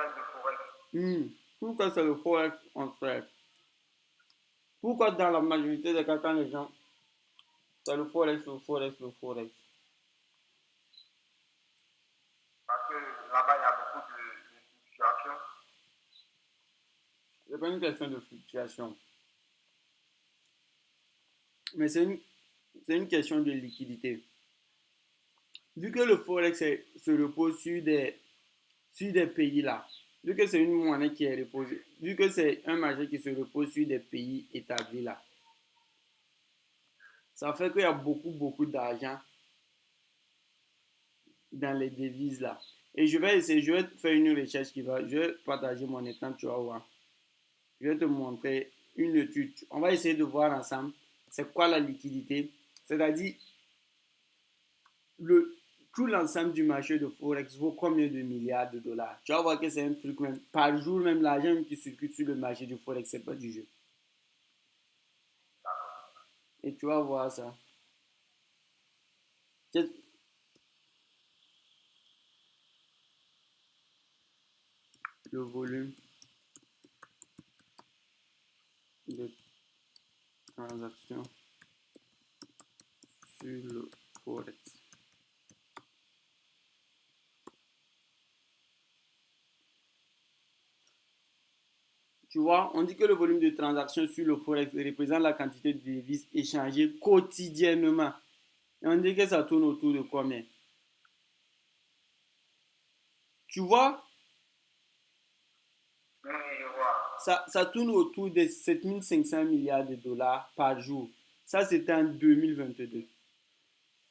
traite de Forex. Pourquoi c'est le Forex en fait? Pourquoi dans la majorité des cas, quand les gens, c'est le Forex, le Forex, le Forex? Parce que là-bas, il y a beaucoup de fluctuations. C'est pas une question de fluctuation, mais c'est une question de liquidité. Vu que le Forex se repose sur des pays là, vu que c'est une monnaie qui est reposée, vu que c'est un marché qui se repose sur des pays établis là, ça fait qu'il y a beaucoup d'argent dans les devises là. Et je vais essayer, je vais faire une recherche je vais partager mon écran, tu vas voir. Je vais te montrer une étude. On va essayer de voir ensemble c'est quoi la liquidité, c'est-à-dire le, tout l'ensemble du marché de Forex vaut combien de milliards de dollars. Tu vas voir que c'est un truc même, par jour même, l'argent qui circule sur le marché du Forex, c'est pas du jeu. Et tu vas voir ça. Le volume de transactions sur le Forex. Tu vois, on dit que le volume de transactions sur le Forex représente la quantité de devises échangées quotidiennement. Et on dit que ça tourne autour de combien? Tu vois, Oui, je vois. ça tourne autour de 7500 milliards de dollars par jour. Ça, c'était en 2022.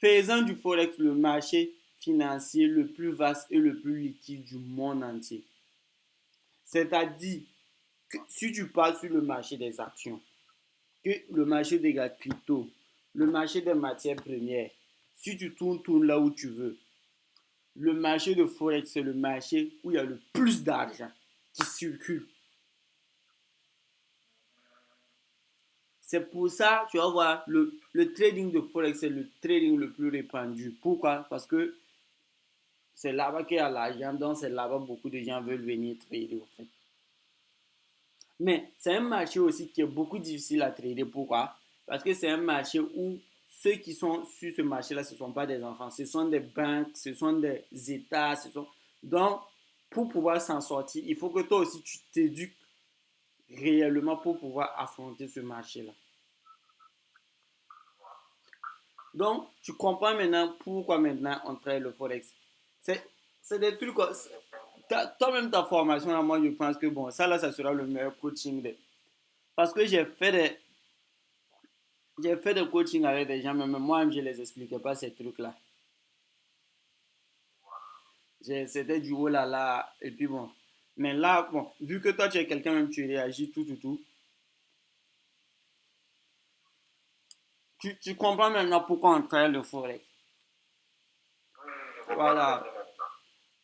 Faisant du Forex le marché financier le plus vaste et le plus liquide du monde entier. C'est-à-dire que si tu pars sur le marché des actions, que le marché des crypto, le marché des matières premières, si tu tournes là où tu veux, le marché de Forex, c'est le marché où il y a le plus d'argent qui circule. C'est pour ça, tu vas voir, le trading de Forex, c'est le trading le plus répandu. Pourquoi? Parce que c'est là-bas qu'il y a l'argent, donc c'est là-bas beaucoup de gens veulent venir trader. Au fait. Mais c'est un marché aussi qui est beaucoup difficile à trader. Pourquoi? Parce que c'est un marché où ceux qui sont sur ce marché-là, ce ne sont pas des enfants, ce sont des banques, ce sont des États. Donc, pour pouvoir s'en sortir, il faut que toi aussi tu t'éduques réellement pour pouvoir affronter ce marché-là. Donc, tu comprends maintenant pourquoi maintenant on traite le Forex. C'est des trucs. Toi-même, ta formation, là, moi, je pense que bon, ça, là, ça sera le meilleur coaching. Parce que j'ai fait des coachings avec des gens, mais moi-même, je ne les expliquais pas ces trucs-là. C'était du haut là là, et puis bon. Mais là, bon, vu que toi, tu es quelqu'un, même tu réagis tout. Tu comprends maintenant pourquoi on traite le Forex. Oui, je comprends très Voilà. bien maintenant.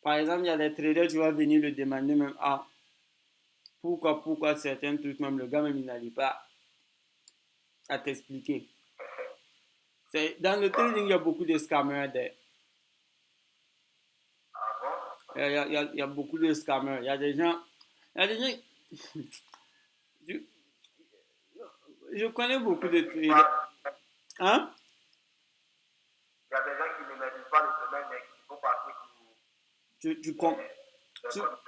Par exemple, il y a des traders, tu vas venir le demander même, ah, pourquoi certains trucs, même le gars, même il n'arrive pas à t'expliquer. Dans le trading, il y a beaucoup de scammers. Ah bon? Il y a beaucoup de scammers. Il y a des gens, je, je connais beaucoup de Maîtrise traders. pas. Hein? Il y a des gens qui ne maîtrisent pas le domaine, mais qui font passer pour Tu, tu, com- des tu, connaisseurs.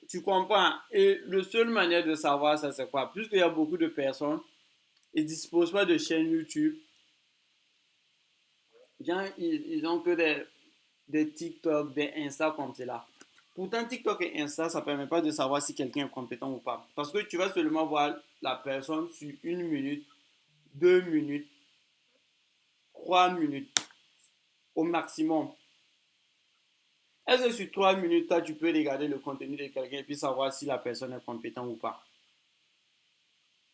tu comprends? Et la seule manière de savoir ça, c'est quoi? Puisqu'il y a beaucoup de personnes, ils ne disposent pas de chaîne YouTube. Genre, ils ont que des TikTok, des Insta comme cela. Pourtant, TikTok et Insta, ça ne permet pas de savoir si quelqu'un est compétent ou pas. Parce que tu vas seulement voir la personne sur 1 minute, 2 minutes, 3 minutes au maximum. Est-ce que sur 3 minutes, toi, tu peux regarder le contenu de quelqu'un et puis savoir si la personne est compétente ou pas?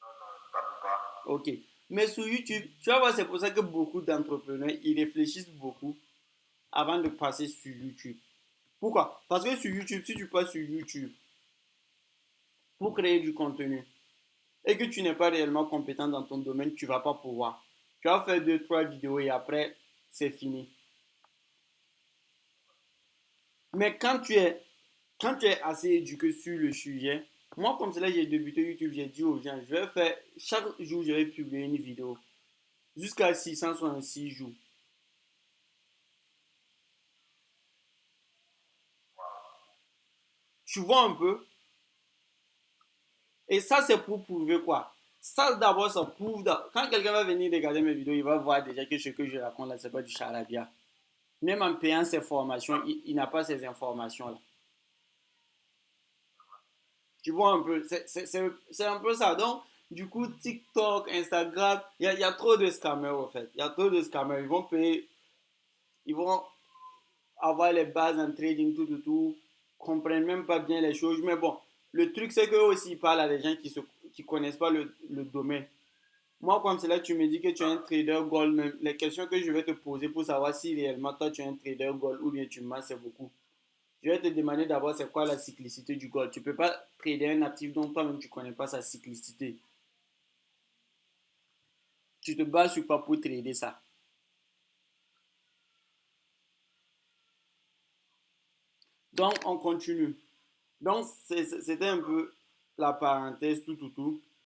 Non, non, ça ne peut pas. Ok. Mais sur YouTube, tu vas voir, c'est pour ça que beaucoup d'entrepreneurs, ils réfléchissent beaucoup avant de passer sur YouTube. Pourquoi? Parce que sur YouTube, si tu passes sur YouTube pour créer du contenu et que tu n'es pas réellement compétent dans ton domaine, tu ne vas pas pouvoir. Tu vas faire deux, trois vidéos et après, c'est fini. Mais quand tu es quand tu es assez éduqué sur le sujet, moi, comme cela, j'ai débuté YouTube, j'ai dit aux gens, je vais faire, chaque jour, je vais publier une vidéo jusqu'à 666 jours. Tu vois un peu? Et ça, c'est pour prouver quoi? Ça, d'abord, ça prouve. Quand quelqu'un va venir regarder mes vidéos, il va voir déjà que ce que je raconte là, c'est pas du charabia. Même en payant ces formations, il n'a pas ces informations-là. Tu vois un peu? C'est un peu ça. Donc, du coup, TikTok, Instagram, il y a trop de scammers en fait. Il y a trop de scammers. Ils vont payer, ils vont avoir les bases en trading, tout, comprennent même pas bien les choses. Mais bon, le truc, c'est qu'eux aussi, ils parlent à des gens qui connaissent pas le domaine. Moi, comme c'est là, tu me dis que tu es un trader gold, même les questions que je vais te poser pour savoir si réellement toi tu es un trader gold ou bien tu mens, c'est beaucoup. Je vais te demander d'abord c'est quoi la cyclicité du gold. Tu ne peux pas trader un actif dont toi-même tu ne connais pas sa cyclicité. Tu te bases sur quoi pour trader ça? Donc, on continue. Donc, c'était un peu la parenthèse, tout.